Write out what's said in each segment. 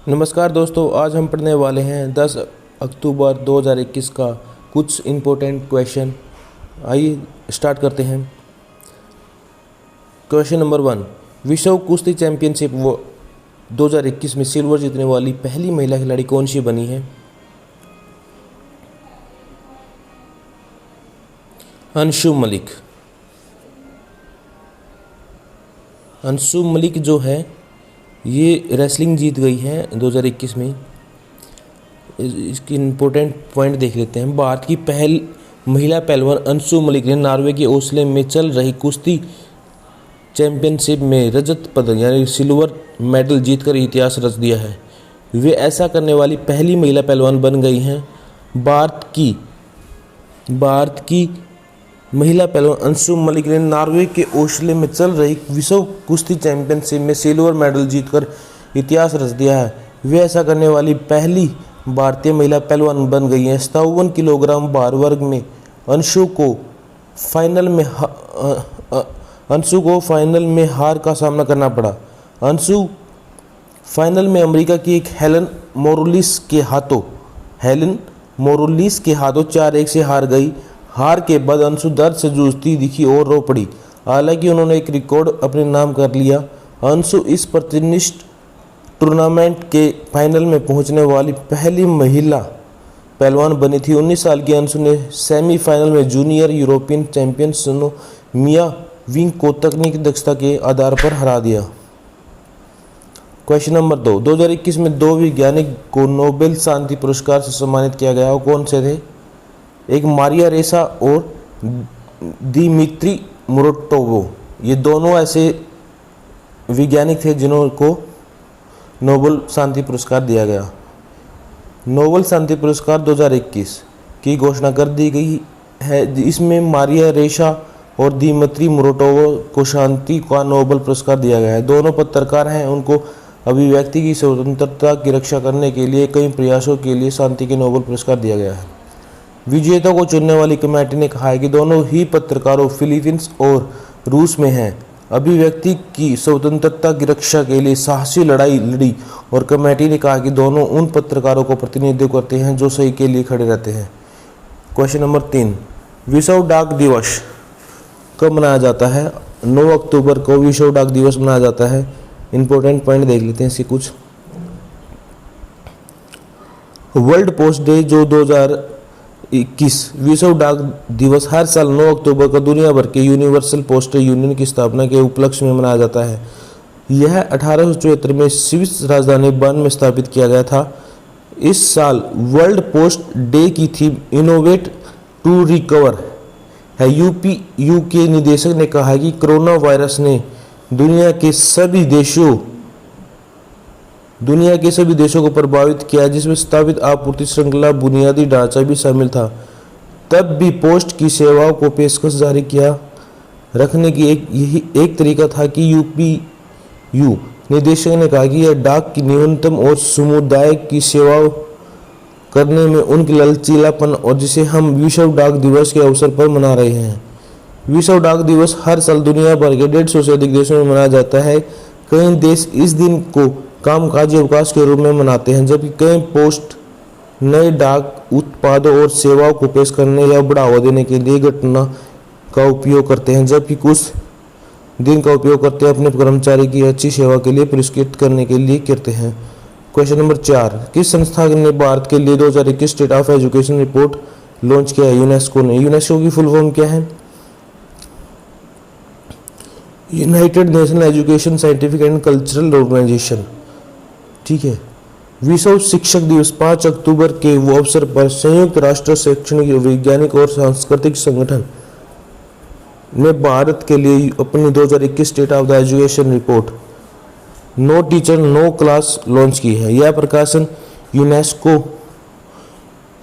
नमस्कार दोस्तों, आज हम पढ़ने वाले हैं 10 अक्टूबर 2021 का कुछ इम्पोर्टेंट क्वेश्चन। आइए स्टार्ट करते हैं। क्वेश्चन नंबर 1, विश्व कुश्ती चैंपियनशिप 2021 में सिल्वर जीतने वाली पहली महिला खिलाड़ी कौन सी बनी है? अंशु मलिक। अंशु मलिक जो है ये रेसलिंग जीत गई है 2021 में। इसकी इम्पोर्टेंट पॉइंट देख लेते हैं। भारत की पहल महिला पहलवान अंशु मलिक ने नॉर्वे के ओस्लो में चल रही कुश्ती चैंपियनशिप में रजत पदक यानी सिल्वर मेडल जीतकर इतिहास रच दिया है। वे ऐसा करने वाली पहली महिला पहलवान बन गई हैं। भारत की महिला पहलवान अंशु मलिक ने नॉर्वे के ओस्लो में चल रही विश्व कुश्ती चैंपियनशिप में सिल्वर मेडल जीतकर इतिहास रच दिया है। वे ऐसा करने वाली पहली भारतीय महिला पहलवान बन गई हैं। 57 किलोग्राम भार वर्ग में अंशु को फाइनल में हार का सामना करना पड़ा। अंशु फाइनल में अमेरिका की एक हेलन मोरोलिस के हाथों 4-1 से हार गई। हार के बाद अंशु दर्द से जूझती दिखी और रो पड़ी। हालांकि उन्होंने एक रिकॉर्ड अपने नाम कर लिया। अंशु इस प्रतिष्ठित टूर्नामेंट के फाइनल में पहुंचने वाली पहली महिला पहलवान बनी थी। 19 साल की अंशु ने सेमीफाइनल में जूनियर यूरोपियन चैंपियन सोनो मिया विंग को तकनीकी दक्षता के आधार पर हरा दिया। क्वेश्चन नंबर 2, 2021 में 2 वैज्ञानिक को नोबेल शांति पुरस्कार से सम्मानित किया गया। वो कौन से थे? एक मारिया रेसा और दिमित्री मुराटोवो। ये दोनों ऐसे वैज्ञानिक थे जिनको नोबेल शांति पुरस्कार दिया गया। नोबेल शांति पुरस्कार 2021 की घोषणा कर दी गई है। इसमें मारिया रेसा और दिमित्री मुराटोवो को शांति का नोबेल पुरस्कार दिया गया है। दोनों पत्रकार हैं। उनको अभिव्यक्ति की स्वतंत्रता की रक्षा करने के लिए कई प्रयासों के लिए शांति के नोबेल पुरस्कार दिया गया है। विजेता को चुनने वाली कमेटी ने कहा है कि दोनों ही पत्रकारों फिलीपींस और रूस में हैं। अभिव्यक्ति की स्वतंत्रता की रक्षा के लिए साहसी लड़ाई लड़ी और कमेटी ने कहा कि दोनों उन पत्रकारों को प्रतिनिधित्व करते हैं जो सही के लिए खड़े रहते हैं। क्वेश्चन नंबर 3, विश्व डाक दिवस कब मनाया जाता है? 9 अक्टूबर को विश्व डाक दिवस मनाया जाता है। इंपॉर्टेंट पॉइंट देख लेते हैं इसके कुछ। वर्ल्ड पोस्ट डे जो 2021 विश्व डाक दिवस हर साल 9 अक्टूबर को दुनिया भर के यूनिवर्सल पोस्टल यूनियन की स्थापना के उपलक्ष्य में मनाया जाता है। यह 1874 में स्विस राजधानी बर्न में स्थापित किया गया था। इस साल वर्ल्ड पोस्ट डे की थीम इनोवेट टू रिकवर है। यूके निदेशक ने कहा कि कोरोना वायरस ने दुनिया के सभी देशों को प्रभावित किया, जिसमें स्थापित आपूर्ति श्रृंखला बुनियादी ढांचा भी शामिल था। तब भी पोस्ट की सेवाओं को पेशकश जारी किया रखने की यही एक तरीका था कि यूपीयू निदेशक ने कहा कि यह डाक की न्यूनतम और समुदाय की सेवाओं करने में उनकी लचीलापन और जिसे हम विश्व डाक दिवस के अवसर पर मना रहे हैं। विश्व डाक दिवस हर साल दुनिया भर के 150 से अधिक देशों में मनाया जाता है। कई देश इस दिन को कामकाजी अवकाश के रूप में मनाते हैं, जबकि कई पोस्ट नए डाक उत्पादों और सेवाओं को पेश करने या बढ़ावा देने के लिए घटना का उपयोग करते हैं, जबकि कुछ दिन का उपयोग करते हैं अपने कर्मचारी की अच्छी सेवा के लिए पुरस्कृत करने के लिए करते हैं। क्वेश्चन नंबर 4, किस संस्था ने भारत के लिए 2021 state of education report launch किया है? यूनेस्को ने। यूनेस्को की फुल फॉर्म क्या है? United Nation Education Scientific and Cultural Organisation. ठीक है। विश्व शिक्षक दिवस 5 अक्टूबर के वो अवसर पर संयुक्त राष्ट्र शैक्षणिक वैज्ञानिक और सांस्कृतिक संगठन ने भारत के लिए अपनी 2021 state of the education report no teacher no class launch की है। यह प्रकाशन यूनेस्को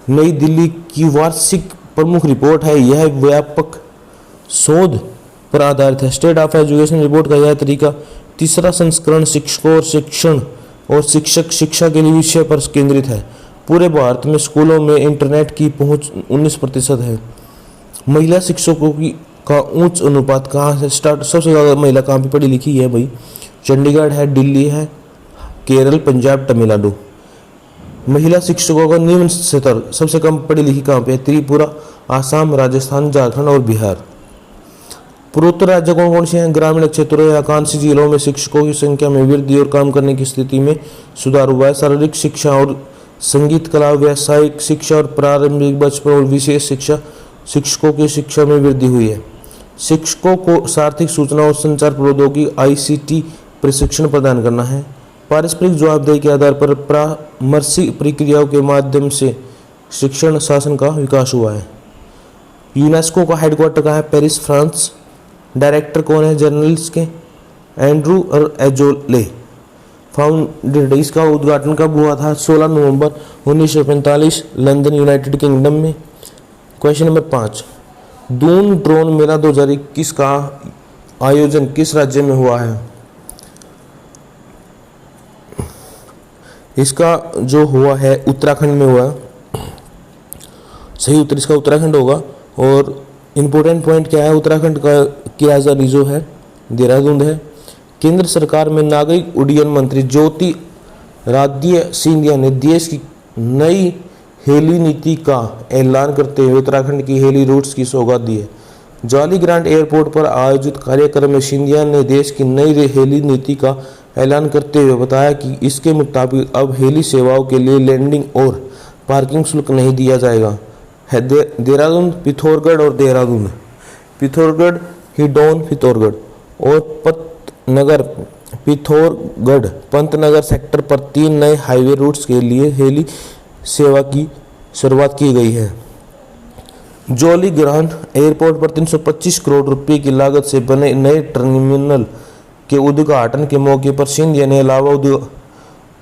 नई दिल्ली की वार्षिक प्रमुख रिपोर्ट है। यह व्यापक शोध पर आधारित है। स्टेट ऑफ एजुकेशन रिपोर्ट का यह तरीका तीसरा संस्करण शिक्षकों और शिक्षण और शिक्षा के लिए विषय पर केंद्रित है। पूरे भारत में स्कूलों में इंटरनेट की पहुंच 19% है। महिला शिक्षकों का उच्च अनुपात कहाँ से स्टार्ट? सबसे ज़्यादा महिला कहाँ पे पढ़ी लिखी है भाई? चंडीगढ़ है, दिल्ली है, केरल, पंजाब, तमिलनाडु। महिला शिक्षकों का निम्न स्तर सबसे कम पढ़ी लिखी कहाँ पे है? त्रिपुरा, आसाम, राजस्थान, झारखंड और बिहार। पूर्वोत्तर राज्य कौन कौन से हैं? ग्रामीण क्षेत्रों या आकांक्षी जिलों में शिक्षकों की संख्या में वृद्धि और काम करने की स्थिति में सुधार हुआ है। शारीरिक शिक्षा और संगीत कला, व्यावसायिक शिक्षा और प्रारंभिक बचपन और विशेष शिक्षा शिक्षकों की शिक्षा में वृद्धि हुई है। शिक्षकों को सार्थिक सूचना और संचार प्रौद्योगिकी ICT प्रशिक्षण प्रदान करना है। पारस्परिक जवाबदेही के आधार पर परामर्शी प्रक्रियाओं के माध्यम से शिक्षण शासन का विकास हुआ है। यूनेस्को का हेडक्वार्टर कहाँ है? Paris, France. डायरेक्टर कौन है जर्नलिस्ट के? एंड्रू और एजोले। फाउंडेड, इसका उद्घाटन कब हुआ था? 16 नवंबर 1945, लंदन, यूनाइटेड किंगडम में। क्वेश्चन नंबर 5, दून ड्रोन मेला 2021 का आयोजन किस राज्य में हुआ है? इसका जो हुआ है उत्तराखंड में हुआ। सही उत्तर इसका उत्तराखंड होगा। और इम्पोर्टेंट पॉइंट क्या है? उत्तराखंड की राजधानी जो है देहरादून है। केंद्र सरकार में नागरिक उड्डयन मंत्री ज्योतिरादित्य सिंधिया ने देश की नई हेली नीति का ऐलान करते हुए उत्तराखंड की हेली रूट्स की सौगात दी है। जॉली ग्रांट एयरपोर्ट पर आयोजित कार्यक्रम में सिंधिया ने देश की नई हेली नीति का ऐलान करते हुए बताया कि इसके मुताबिक अब हेली सेवाओं के लिए लैंडिंग और पार्किंग शुल्क नहीं दिया जाएगा। देहरादून, पिथौरागढ़ और देहरादून, पिथौरागढ़, हिंडौन, पिथौरागढ़ और पंतनगर, पिथौरागढ़, पंतनगर सेक्टर पर 3 नए हाईवे रूट्स के लिए हेली सेवा की शुरुआत की गई है। जॉली ग्रांट एयरपोर्ट पर 325 करोड़ रुपए की लागत से बने नए टर्मिनल के उद्घाटन के मौके पर सिंधिया ने अलावा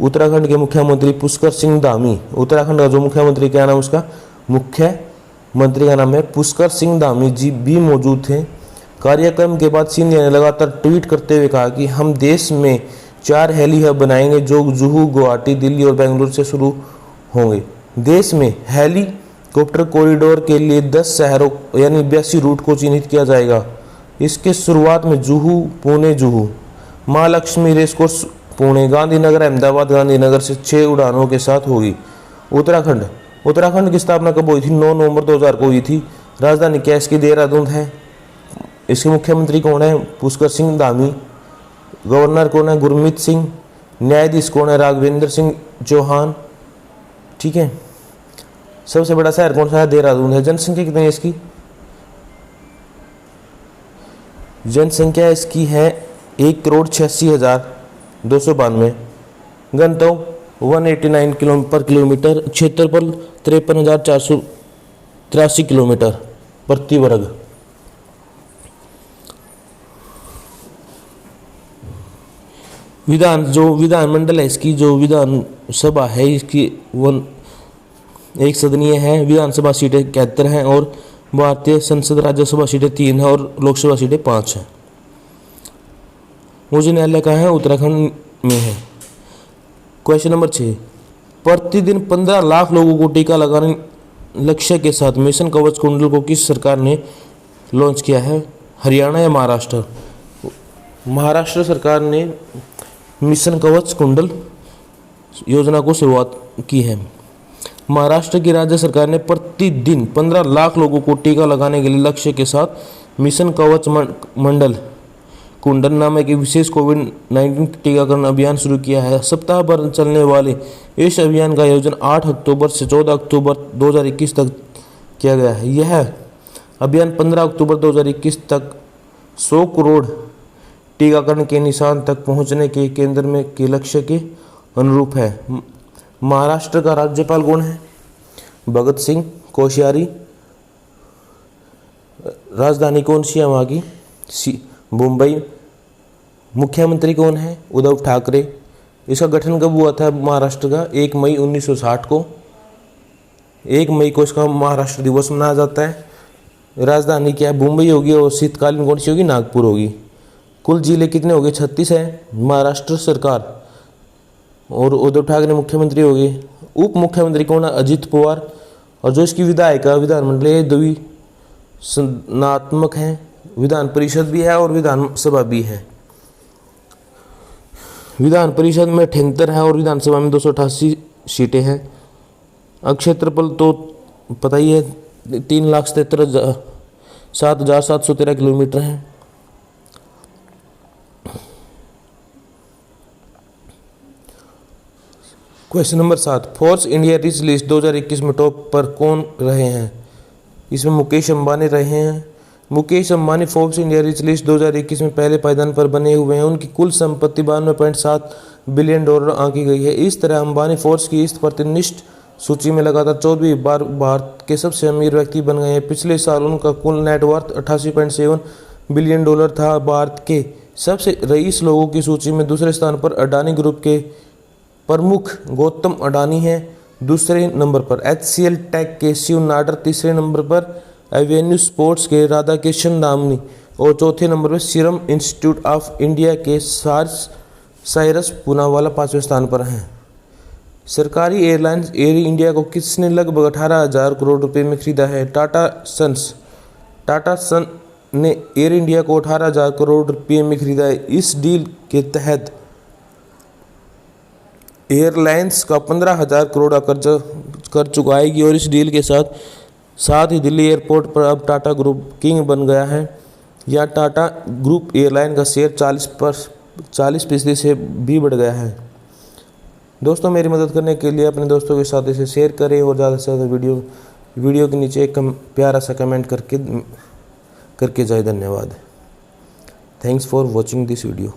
उत्तराखंड के मुख्यमंत्री पुष्कर सिंह धामी, उत्तराखंड का जो मुख्यमंत्री क्या नाम उसका? मुख्यमंत्री का नाम है पुष्कर सिंह धामी जी भी मौजूद थे। कार्यक्रम के बाद सिंधिया ने लगातार ट्वीट करते हुए कहा कि हम देश में 4 हेली हब बनाएंगे जो जुहू, गुवाहाटी, दिल्ली और बेंगलुरु से शुरू होंगे। देश में हेलीकॉप्टर कॉरिडोर के लिए 10 शहरों यानी 82 रूट को चिन्हित किया जाएगा। इसके शुरुआत में जुहू, पुणे, जुहू, महालक्ष्मी रेसकोर्स पुणे, गांधीनगर, अहमदाबाद, गांधीनगर से 6 उड़ानों के साथ होगी। उत्तराखंड की स्थापना कब हुई थी? 9 नवंबर 2000 को हुई थी। राजधानी क्या इसकी? देहरादून है। इसके मुख्यमंत्री कौन है? पुष्कर सिंह धामी। गवर्नर कौन है? गुरमीत सिंह। न्यायाधीश कौन है? राघवेंद्र सिंह चौहान। ठीक है। सबसे बड़ा शहर कौन सा है? देहरादून है। जनसंख्या कितनी है इसकी? जनसंख्या इसकी है 1,86,292। घनत्व 189 किलोमीटर, क्षेत्रफल 53,483 किलोमीटर प्रति वर्ग। विधानमंडल है इसकी, जो विधानसभा है इसकी एक सदनीय है। विधानसभा सीटें 71 हैं और भारतीय संसद राज्यसभा सीटें 3 हैं और लोकसभा सीटें 5 हैं। उच्च न्यायालय कहाँ है? उत्तराखंड में है। क्वेश्चन नंबर 6, प्रतिदिन 15 लाख लोगों को टीका लगाने लक्ष्य के साथ मिशन कवच कुंडल को किस सरकार ने लॉन्च किया है? हरियाणा या महाराष्ट्र? महाराष्ट्र सरकार ने मिशन कवच कुंडल योजना को शुरुआत की है। महाराष्ट्र की राज्य सरकार ने प्रतिदिन 15 लाख लोगों को टीका लगाने के लिए लक्ष्य के साथ मिशन कवच मंडल कुंडल नामक एक विशेष कोविड-19 टीकाकरण अभियान शुरू किया है। सप्ताह भर चलने वाले इस अभियान का आयोजन 8 अक्टूबर से 14 अक्टूबर 2021 तक किया गया है। यह अभियान 15 अक्टूबर 2021 तक 100 करोड़ टीकाकरण के निशान तक पहुंचने के केंद्र में के लक्ष्य के अनुरूप है। महाराष्ट्र का राज्यपाल कौन है? भगत सिंह कोश्यारी। राजधानी कौन सी है वहाँ की? मुंबई। मुख्यमंत्री कौन है? उद्धव ठाकरे। इसका गठन कब हुआ था महाराष्ट्र का? 1 मई 1960 को। 1 मई को इसका महाराष्ट्र दिवस मनाया जाता है। राजधानी क्या है? मुंबई होगी और शीतकालीन कौन सी होगी? नागपुर होगी। कुल जिले कितने हो गए? 36 है। महाराष्ट्र सरकार और उद्धव ठाकरे मुख्यमंत्री हो गए। उप मुख्यमंत्री कौन है? अजित पवार। और जो इसकी विधायिका विधानमंडल है द्विसदनात्मक है, विधान परिषद भी है और विधानसभा भी है। विधान परिषद में 78 है और विधानसभा में 288 सीटें हैं। अब क्षेत्रफल तो पता ही है 3,77,713 किलोमीटर है। Question number 7, Forbes India rich list 2021 में टॉप पर कौन रहे हैं? इसमें मुकेश अंबानी रहे हैं। Mukesh Ambani Forbes India rich list 2021 में पहले पायदान पर बने हुए हैं। उनकी कुल संपत्ति 92.7 बिलियन डॉलर आंकी गई है। इस तरह अंबानी फोर्ब्स की इस प्रतिष्ठित सूची में लगातार 14वीं बार भारत के सबसे अमीर व्यक्ति बन गए हैं। पिछले साल उनका कुल नेटवर्थ 88.7 बिलियन डॉलर था। भारत के सबसे रईस लोगों की सूची में दूसरे स्थान पर अडानी ग्रुप के प्रमुख गौतम अडानी हैं, दूसरे नंबर पर HCL टेक के शिव नाडर, तीसरे नंबर पर एवेन्यू स्पोर्ट्स के राधाकिशन दामनी और चौथे नंबर पर सीरम इंस्टीट्यूट ऑफ इंडिया के साइरस पूनावाला 5वें स्थान पर हैं। सरकारी एयरलाइंस एयर इंडिया को किसने लगभग 18,000 करोड़ रुपए में खरीदा है? टाटा सन ने एयर इंडिया को 18,000 करोड़ रुपए में खरीदा है। इस डील के तहत एयरलाइंस का 15,000 करोड़ का कर चुकाएगी और इस डील के साथ ही दिल्ली एयरपोर्ट पर अब टाटा ग्रुप किंग बन गया है। या टाटा ग्रुप एयरलाइन का शेयर 40% से भी बढ़ गया है। दोस्तों, मेरी मदद करने के लिए अपने दोस्तों के साथ इसे शेयर करें और ज़्यादा से ज़्यादा वीडियो के नीचे एक प्यारा सा कमेंट करके जाए। धन्यवाद। Thanks for watching this video.